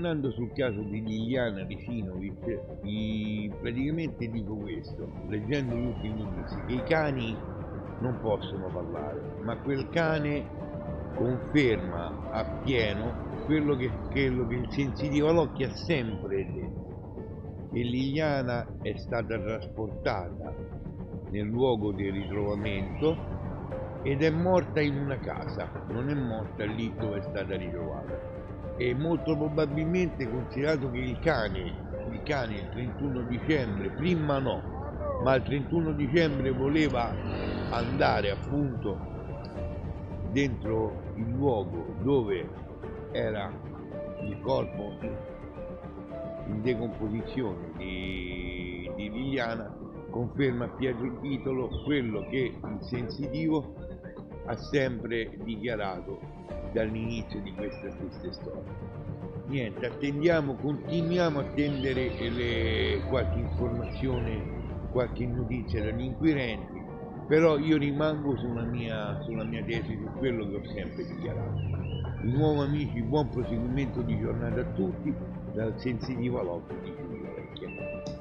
tornando sul caso di Liliana Resinovic, praticamente dico questo, leggendo gli ultimi indizi, che i cani non possono parlare, ma quel cane conferma appieno quello che il sensitivo all'occhio ha sempre detto, che Liliana è stata trasportata nel luogo del ritrovamento ed è morta in una casa, non è morta lì dove è stata ritrovata. E molto probabilmente, considerato che il 31 dicembre, prima no, ma il 31 dicembre voleva andare appunto dentro il luogo dove era il corpo in decomposizione di Liliana, conferma a pieno titolo quello che il sensitivo ha sempre dichiarato dall'inizio di questa stessa storia. Niente, attendiamo, continuiamo a attendere qualche informazione, qualche notizia dagli inquirenti, però io rimango sulla mia tesi, su quello che ho sempre dichiarato. Di nuovo amici, buon proseguimento di giornata a tutti, dal sensitivo all'occhio di Giulio Vecchia.